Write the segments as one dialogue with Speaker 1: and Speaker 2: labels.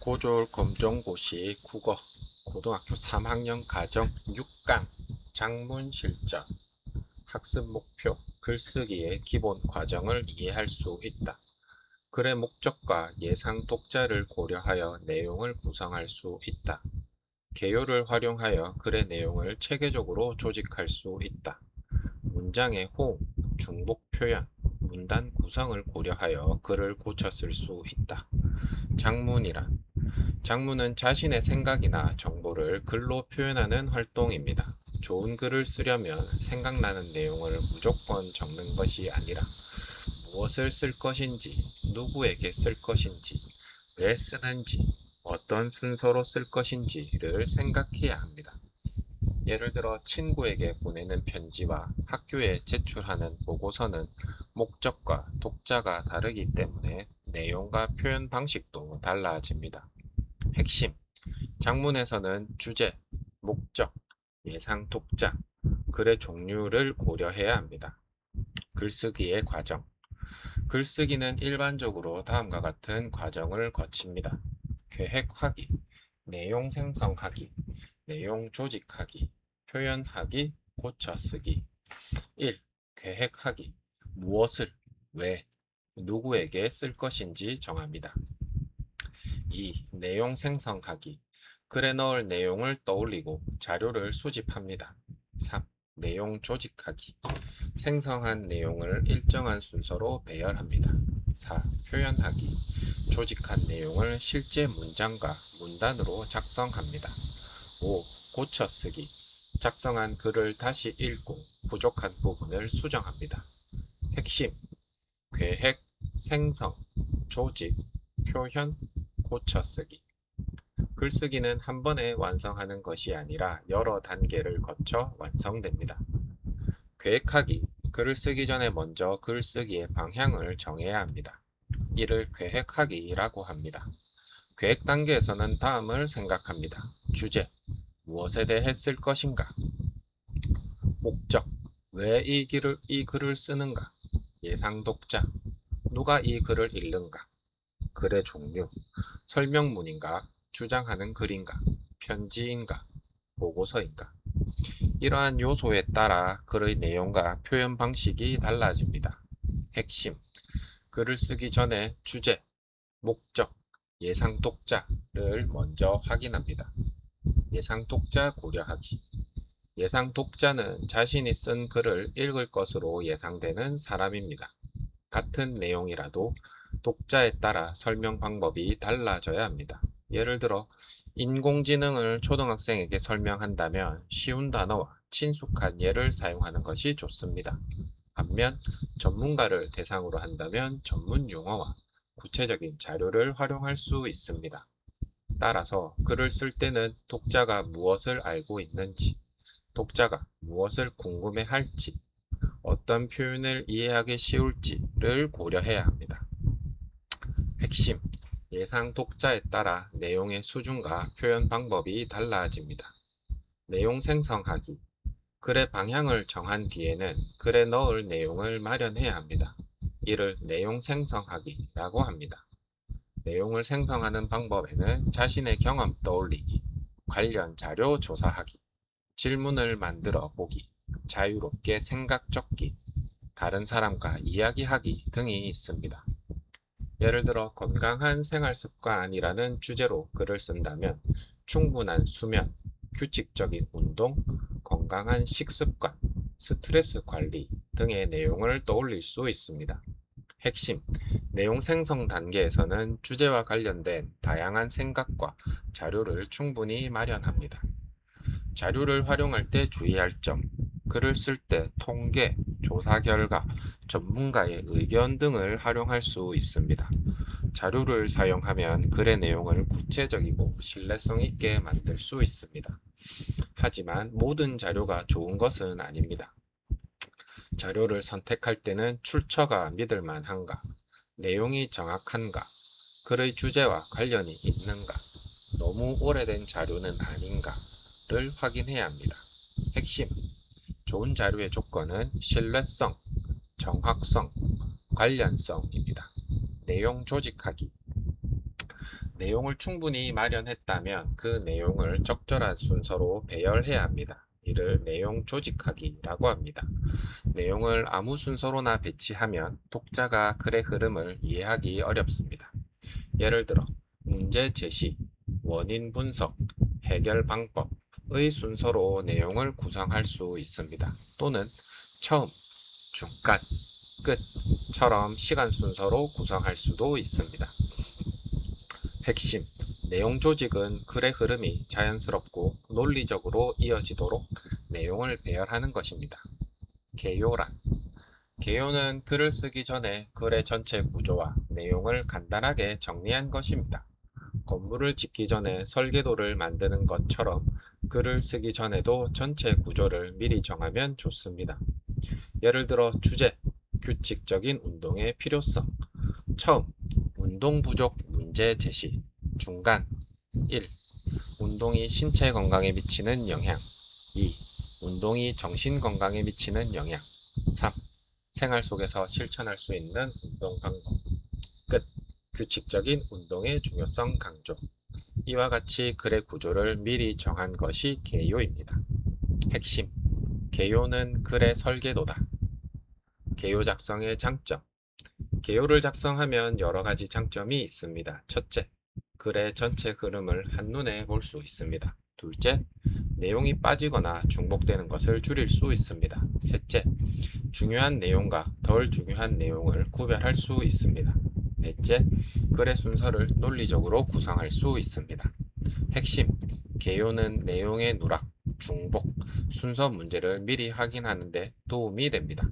Speaker 1: 고졸 검정고시 국어 고등학교 3학년 가정 6강 장문 실전 학습 목표 글쓰기의 기본 과정을 이해할 수 있다. 글의 목적과 예상 독자를 고려하여 내용을 구성할 수 있다. 개요를 활용하여 글의 내용을 체계적으로 조직할 수 있다. 문장의 호응, 중복 표현, 문단 구성을 고려하여 글을 고쳐 쓸 수 있다. 장문이란 장문은 자신의 생각이나 정보를 글로 표현하는 활동입니다. 좋은 글을 쓰려면 생각나는 내용을 무조건 적는 것이 아니라 무엇을 쓸 것인지, 누구에게 쓸 것인지, 왜 쓰는지, 어떤 순서로 쓸 것인지를 생각해야 합니다. 예를 들어 친구에게 보내는 편지와 학교에 제출하는 보고서는 목적과 독자가 다르기 때문에 내용과 표현 방식도 달라집니다. 핵심 장문에서는 주제, 목적, 예상 독자, 글의 종류를 고려해야 합니다. 글쓰기의 과정 글쓰기는 일반적으로 다음과 같은 과정을 거칩니다. 계획하기, 내용 생성하기, 내용 조직하기, 표현하기, 고쳐쓰기 1. 계획하기 무엇을, 왜, 누구에게 쓸 것인지 정합니다. 2. 내용 생성하기 글에 넣을 내용을 떠올리고 자료를 수집합니다. 3. 내용 조직하기 생성한 내용을 일정한 순서로 배열합니다. 4. 표현하기 조직한 내용을 실제 문장과 문단으로 작성합니다. 5. 고쳐쓰기 작성한 글을 다시 읽고 부족한 부분을 수정합니다. 핵심 계획, 생성, 조직, 표현, 고쳐쓰기 글쓰기는 한 번에 완성하는 것이 아니라 여러 단계를 거쳐 완성됩니다. 계획하기 글을 쓰기 전에 먼저 글쓰기의 방향을 정해야 합니다. 이를 계획하기라고 합니다. 계획 단계에서는 다음을 생각합니다. 주제, 무엇에 대해 쓸 것인가? 목적, 왜 이 글을 쓰는가? 예상 독자, 누가 이 글을 읽는가? 글의 종류, 설명문인가? 주장하는 글인가? 편지인가? 보고서인가? 이러한 요소에 따라 글의 내용과 표현 방식이 달라집니다. 핵심, 글을 쓰기 전에 주제, 목적, 예상 독자를 먼저 확인합니다. 예상 독자 고려하기 예상 독자는 자신이 쓴 글을 읽을 것으로 예상되는 사람입니다. 같은 내용이라도 독자에 따라 설명 방법이 달라져야 합니다. 예를 들어 인공지능을 초등학생에게 설명한다면 쉬운 단어와 친숙한 예를 사용하는 것이 좋습니다. 반면 전문가를 대상으로 한다면 전문 용어와 구체적인 자료를 활용할 수 있습니다. 따라서 글을 쓸 때는 독자가 무엇을 알고 있는지, 독자가 무엇을 궁금해할지, 어떤 표현을 이해하기 쉬울지를 고려해야 합니다. 핵심, 예상 독자에 따라 내용의 수준과 표현 방법이 달라집니다. 내용 생성하기, 글의 방향을 정한 뒤에는 글에 넣을 내용을 마련해야 합니다. 이를 내용 생성하기라고 합니다. 내용을 생성하는 방법에는 자신의 경험 떠올리기, 관련 자료 조사하기, 질문을 만들어 보기, 자유롭게 생각 적기, 다른 사람과 이야기하기 등이 있습니다. 예를 들어 건강한 생활 습관이라는 주제로 글을 쓴다면 충분한 수면, 규칙적인 운동, 건강한 식습관, 스트레스 관리 등의 내용을 떠올릴 수 있습니다. 핵심, 내용 생성 단계에서는 주제와 관련된 다양한 생각과 자료를 충분히 마련합니다. 자료를 활용할 때 주의할 점, 글을 쓸 때 통계, 조사 결과, 전문가의 의견 등을 활용할 수 있습니다. 자료를 사용하면 글의 내용을 구체적이고 신뢰성 있게 만들 수 있습니다. 하지만 모든 자료가 좋은 것은 아닙니다. 자료를 선택할 때는 출처가 믿을 만한가, 내용이 정확한가, 글의 주제와 관련이 있는가, 너무 오래된 자료는 아닌가를 확인해야 합니다. 핵심, 좋은 자료의 조건은 신뢰성, 정확성, 관련성입니다. 내용 조직하기 내용을 충분히 마련했다면 그 내용을 적절한 순서로 배열해야 합니다. 이를 내용 조직하기라고 합니다. 내용을 아무 순서로나 배치하면 독자가 글의 흐름을 이해하기 어렵습니다. 예를 들어 문제 제시, 원인 분석, 해결 방법의 순서로 내용을 구성할 수 있습니다. 또는 처음, 중간, 끝처럼 시간 순서로 구성할 수도 있습니다. 핵심, 내용 조직은 글의 흐름이 자연스럽고 논리적으로 이어지도록 내용을 배열하는 것입니다. 개요란, 개요는 글을 쓰기 전에 글의 전체 구조와 내용을 간단하게 정리한 것입니다. 건물을 짓기 전에 설계도를 만드는 것처럼 글을 쓰기 전에도 전체 구조를 미리 정하면 좋습니다. 예를 들어 주제, 규칙적인 운동의 필요성, 처음, 운동 부족 문제 제시, 중간, 1. 운동이 신체 건강에 미치는 영향, 2. 운동이 정신 건강에 미치는 영향, 3. 생활 속에서 실천할 수 있는 운동 방법, 끝. 규칙적인 운동의 중요성 강조. 이와 같이 글의 구조를 미리 정한 것이 개요입니다. 핵심, 개요는 글의 설계도다. 개요 작성의 장점, 개요를 작성하면 여러 가지 장점이 있습니다. 첫째, 글의 전체 흐름을 한눈에 볼 수 있습니다. 둘째, 내용이 빠지거나 중복되는 것을 줄일 수 있습니다. 셋째, 중요한 내용과 덜 중요한 내용을 구별할 수 있습니다. 넷째, 글의 순서를 논리적으로 구성할 수 있습니다. 핵심, 개요는 내용의 누락, 중복, 순서 문제를 미리 확인하는 데 도움이 됩니다.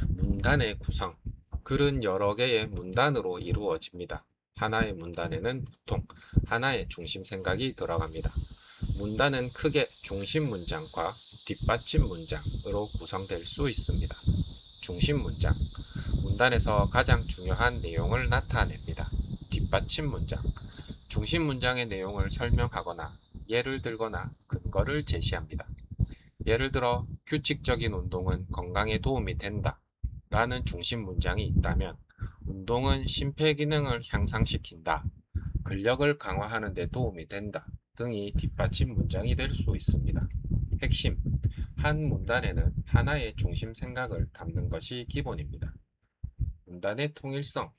Speaker 1: 문단의 구성, 글은 여러 개의 문단으로 이루어집니다. 하나의 문단에는 보통 하나의 중심 생각이 들어갑니다. 문단은 크게 중심 문장과 뒷받침 문장으로 구성될 수 있습니다. 중심 문장, 문단에서 가장 중요한 내용을 나타냅니다. 뒷받침 문장, 중심 문장의 내용을 설명하거나 예를 들거나 근거를 제시합니다. 예를 들어 규칙적인 운동은 건강에 도움이 된다 라는 중심 문장이 있다면 운동은 심폐기능을 향상시킨다, 근력을 강화하는 데 도움이 된다 등이 뒷받침 문장이 될 수 있습니다. 핵심, 한 문단에는 하나의 중심 생각을 담는 것이 기본입니다. 문단의 통일성,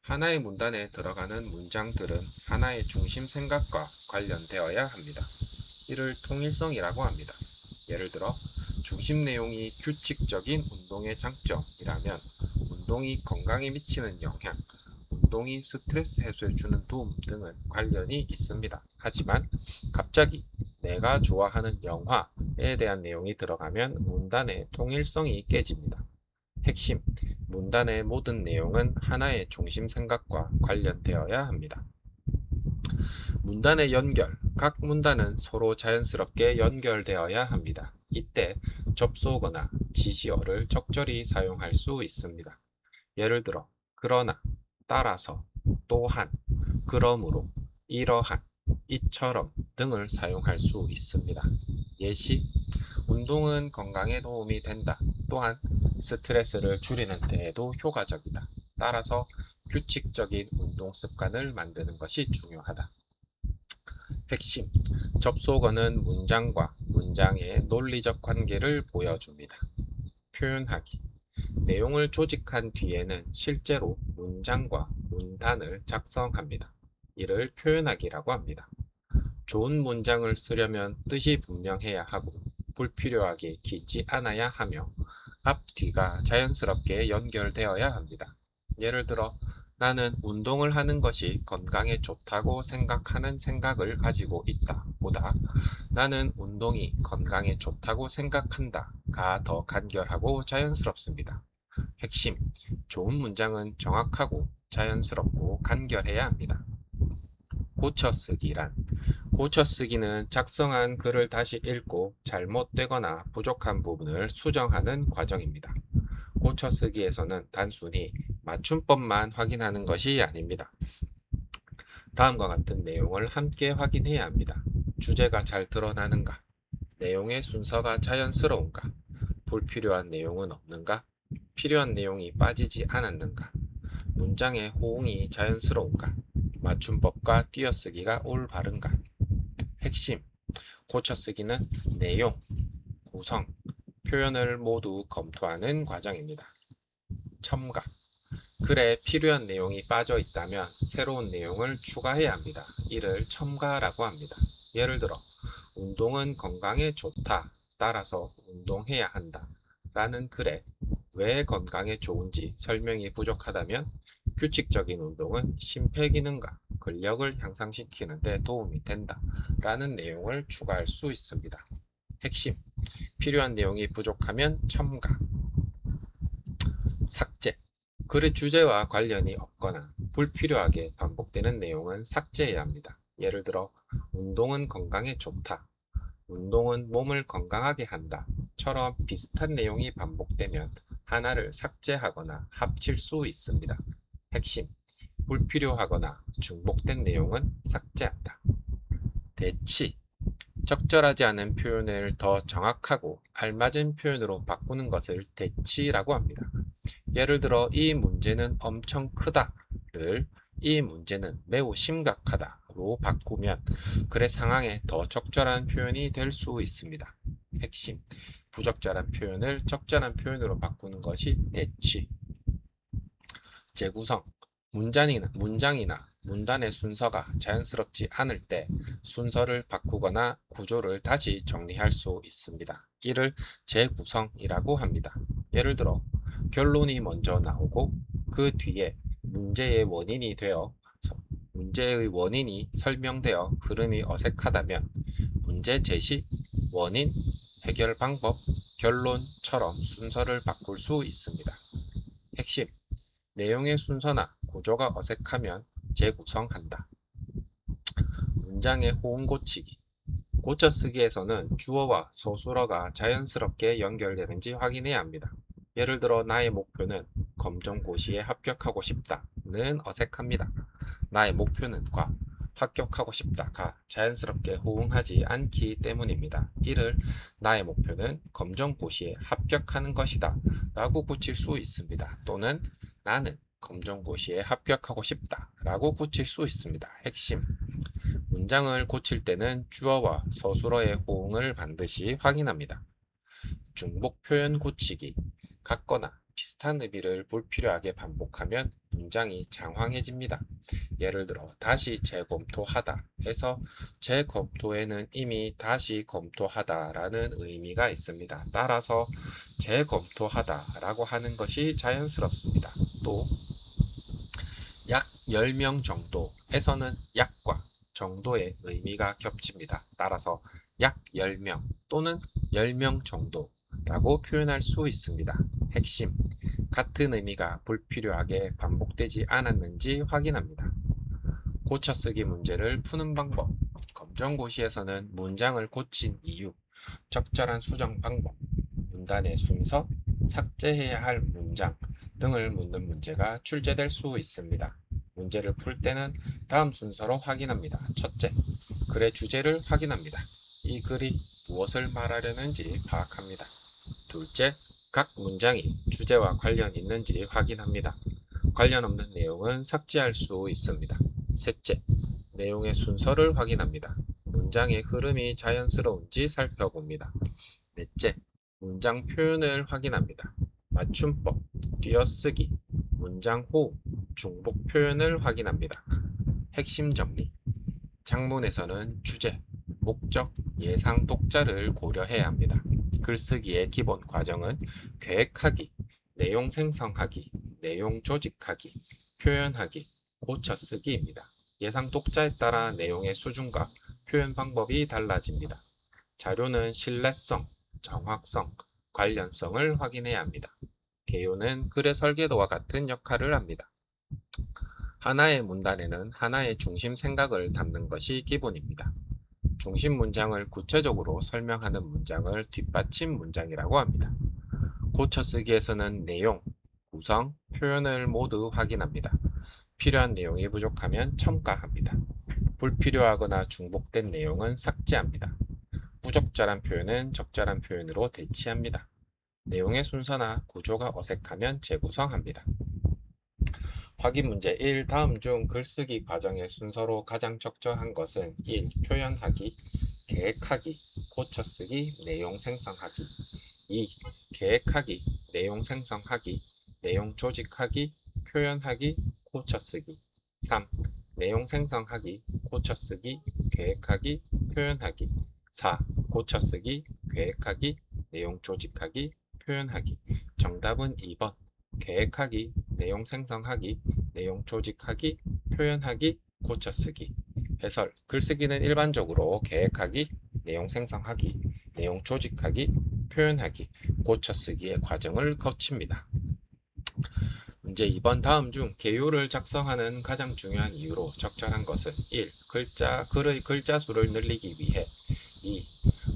Speaker 1: 하나의 문단에 들어가는 문장들은 하나의 중심 생각과 관련되어야 합니다. 이를 통일성이라고 합니다. 예를 들어 중심 내용이 규칙적인 운동의 장점이라면 운동이 건강에 미치는 영향, 운동이 스트레스 해소에 주는 도움 등은 관련이 있습니다. 하지만 갑자기 내가 좋아하는 영화에 대한 내용이 들어가면 문단의 통일성이 깨집니다. 핵심, 문단의 모든 내용은 하나의 중심 생각과 관련되어야 합니다. 문단의 연결, 각 문단은 서로 자연스럽게 연결되어야 합니다. 이때 접속어나 지시어를 적절히 사용할 수 있습니다. 예를 들어 그러나, 따라서, 또한, 그러므로, 이러한, 이처럼 등을 사용할 수 있습니다. 예시, 운동은 건강에 도움이 된다. 또한 스트레스를 줄이는 데에도 효과적이다. 따라서 규칙적인 운동 습관을 만드는 것이 중요하다. 핵심, 접속어는 문장과 문장의 논리적 관계를 보여줍니다. 표현하기, 내용을 조직한 뒤에는 실제로 문장과 문단을 작성합니다. 이를 표현하기라고 합니다. 좋은 문장을 쓰려면 뜻이 분명해야 하고 불필요하게 길지 않아야 하며 앞, 뒤가 자연스럽게 연결되어야 합니다. 예를 들어 나는 운동을 하는 것이 건강에 좋다고 생각하는 생각을 가지고 있다 보다 나는 운동이 건강에 좋다고 생각한다가 더 간결하고 자연스럽습니다. 핵심, 좋은 문장은 정확하고 자연스럽고 간결해야 합니다. 고쳐쓰기란, 고쳐쓰기는 작성한 글을 다시 읽고 잘못되거나 부족한 부분을 수정하는 과정입니다. 고쳐쓰기에서는 단순히 맞춤법만 확인하는 것이 아닙니다. 다음과 같은 내용을 함께 확인해야 합니다. 주제가 잘 드러나는가? 내용의 순서가 자연스러운가? 불필요한 내용은 없는가? 필요한 내용이 빠지지 않았는가? 문장의 호응이 자연스러운가? 맞춤법과 띄어쓰기가 올바른가? 핵심, 고쳐쓰기는 내용, 구성, 표현을 모두 검토하는 과정입니다. 첨가, 글에 필요한 내용이 빠져 있다면 새로운 내용을 추가해야 합니다. 이를 첨가라고 합니다. 예를 들어, 운동은 건강에 좋다. 따라서 운동해야 한다. 라는 글에 왜 건강에 좋은지 설명이 부족하다면 규칙적인 운동은 심폐기능과 근력을 향상시키는 데 도움이 된다. 라는 내용을 추가할 수 있습니다. 핵심, 필요한 내용이 부족하면 첨가. 삭제, 글의 주제와 관련이 없거나 불필요하게 반복되는 내용은 삭제해야 합니다. 예를 들어, 운동은 건강에 좋다. 운동은 몸을 건강하게 한다. 처럼 비슷한 내용이 반복되면 하나를 삭제하거나 합칠 수 있습니다. 핵심, 불필요하거나 중복된 내용은 삭제한다. 대치, 적절하지 않은 표현을 더 정확하고 알맞은 표현으로 바꾸는 것을 대치라고 합니다. 예를 들어 이 문제는 엄청 크다를 이 문제는 매우 심각하다로 바꾸면 글의 상황에 더 적절한 표현이 될 수 있습니다. 핵심, 부적절한 표현을 적절한 표현으로 바꾸는 것이 대치. 재구성, 문장이나 문단의 순서가 자연스럽지 않을 때 순서를 바꾸거나 구조를 다시 정리할 수 있습니다. 이를 재구성이라고 합니다. 예를 들어, 결론이 먼저 나오고 그 뒤에 문제의 원인이 설명되어 흐름이 어색하다면 문제 제시, 원인, 해결 방법, 결론처럼 순서를 바꿀 수 있습니다. 핵심, 내용의 순서나 구조가 어색하면 재구성한다. 문장의 호응 고치기. 고쳐쓰기에서는 주어와 서술어가 자연스럽게 연결되는지 확인해야 합니다. 예를 들어 나의 목표는 검정고시에 합격하고 싶다는 어색합니다. 나의 목표는과 합격하고 싶다가 자연스럽게 호응하지 않기 때문입니다. 이를 나의 목표는 검정고시에 합격하는 것이다 라고 고칠 수 있습니다. 또는 나는 검정고시에 합격하고 싶다 라고 고칠 수 있습니다. 핵심, 문장을 고칠 때는 주어와 서술어의 호응을 반드시 확인합니다. 중복 표현 고치기. 같거나 비슷한 의미를 불필요하게 반복하면 문장이 장황해집니다. 예를 들어 다시 재검토하다 해서 재검토에는 이미 다시 검토하다라는 의미가 있습니다. 따라서 재검토하다라고 하는 것이 자연스럽습니다. 또 약 10명 정도에서는 약과 정도의 의미가 겹칩니다. 따라서 약 10명 또는 10명 정도라고 표현할 수 있습니다. 핵심, 같은 의미가 불필요하게 반복되지 않았는지 확인합니다. 고쳐쓰기 문제를 푸는 방법. 검정고시에서는 문장을 고친 이유, 적절한 수정 방법, 문단의 순서, 삭제해야 할 문장 등을 묻는 문제가 출제될 수 있습니다. 문제를 풀 때는 다음 순서로 확인합니다. 첫째, 글의 주제를 확인합니다. 이 글이 무엇을 말하려는지 파악합니다. 둘째, 각 문장이 주제와 관련 있는지 확인합니다. 관련 없는 내용은 삭제할 수 있습니다. 셋째, 내용의 순서를 확인합니다. 문장의 흐름이 자연스러운지 살펴봅니다. 넷째, 문장 표현을 확인합니다. 맞춤법, 띄어쓰기, 문장 호흡, 중복 표현을 확인합니다. 핵심 정리. 작문에서는 주제, 목적, 예상 독자를 고려해야 합니다. 글쓰기의 기본 과정은 계획하기, 내용 생성하기, 내용 조직하기, 표현하기, 고쳐쓰기입니다. 예상 독자에 따라 내용의 수준과 표현 방법이 달라집니다. 자료는 신뢰성, 정확성, 관련성을 확인해야 합니다. 개요는 글의 설계도와 같은 역할을 합니다. 하나의 문단에는 하나의 중심 생각을 담는 것이 기본입니다. 중심 문장을 구체적으로 설명하는 문장을 뒷받침 문장이라고 합니다. 고쳐쓰기에서는 내용, 구성, 표현을 모두 확인합니다. 필요한 내용이 부족하면 첨가합니다. 불필요하거나 중복된 내용은 삭제합니다. 부적절한 표현은 적절한 표현으로 대치합니다. 내용의 순서나 구조가 어색하면 재구성합니다. 확인 문제 1. 다음 중 글쓰기 과정의 순서로 가장 적절한 것은 1. 표현하기, 계획하기, 고쳐쓰기, 내용 생성하기. 2. 계획하기, 내용 생성하기, 내용 조직하기, 표현하기, 고쳐쓰기. 3. 내용 생성하기, 고쳐쓰기, 계획하기, 표현하기. 4. 고쳐쓰기, 계획하기, 내용 조직하기, 표현하기. 정답은 2번. 계획하기, 내용 생성하기, 내용 조직하기, 표현하기, 고쳐쓰기. 해설. 글쓰기는 일반적으로 계획하기, 내용 생성하기, 내용 조직하기, 표현하기, 고쳐쓰기의 과정을 거칩니다. 문제 2번 다음 중 개요를 작성하는 가장 중요한 이유로 적절한 것은 1. 글의 글자 수를 늘리기 위해 2.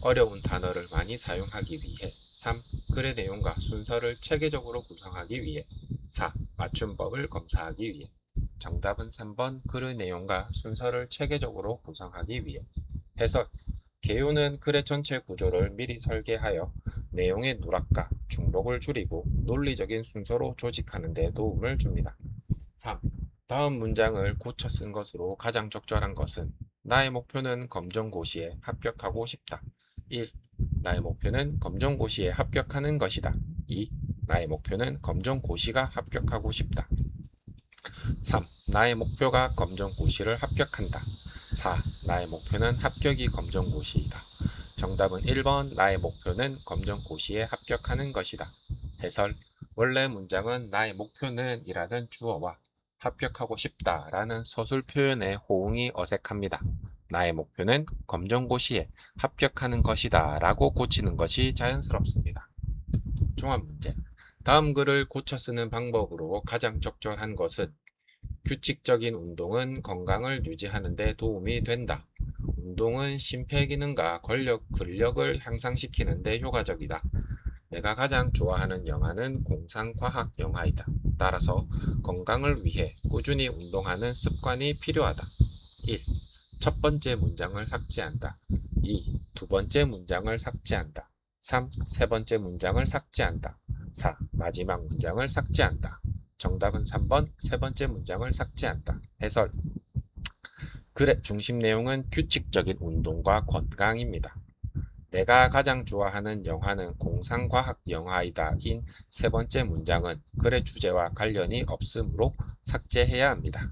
Speaker 1: 어려운 단어를 많이 사용하기 위해 3. 글의 내용과 순서를 체계적으로 구성하기 위해 4. 맞춤법을 검사하기 위해 정답은 3번 글의 내용과 순서를 체계적으로 구성하기 위해 해석 개요는 글의 전체 구조를 미리 설계하여 내용의 누락과 중복을 줄이고 논리적인 순서로 조직하는 데 도움을 줍니다. 3. 다음 문장을 고쳐 쓴 것으로 가장 적절한 것은 나의 목표는 검정고시에 합격하고 싶다. 1. 나의 목표는 검정고시에 합격하는 것이다. 2. 나의 목표는 검정고시가 합격하고 싶다. 3. 나의 목표가 검정고시를 합격한다. 4. 나의 목표는 합격이 검정고시이다. 정답은 1번 나의 목표는 검정고시에 합격하는 것이다. 해설 원래 문장은 나의 목표는 이라는 주어와 합격하고 싶다 라는 서술 표현의 호응이 어색합니다. 나의 목표는 검정고시에 합격하는 것이다 라고 고치는 것이 자연스럽습니다. 종합 문제 다음 글을 고쳐 쓰는 방법으로 가장 적절한 것은 규칙적인 운동은 건강을 유지하는 데 도움이 된다. 운동은 심폐기능과 근력을 향상시키는 데 효과적이다. 내가 가장 좋아하는 영화는 공상과학 영화이다. 따라서 건강을 위해 꾸준히 운동하는 습관이 필요하다. 1. 첫 번째 문장을 삭제한다. 2. 두 번째 문장을 삭제한다. 3. 세 번째 문장을 삭제한다. 4. 마지막 문장을 삭제한다. 정답은 3번 세 번째 문장을 삭제한다. 해설 글의 중심 내용은 규칙적인 운동과 건강입니다. 내가 가장 좋아하는 영화는 공상과학 영화이다 인 세 번째 문장은 글의 주제와 관련이 없으므로 삭제해야 합니다.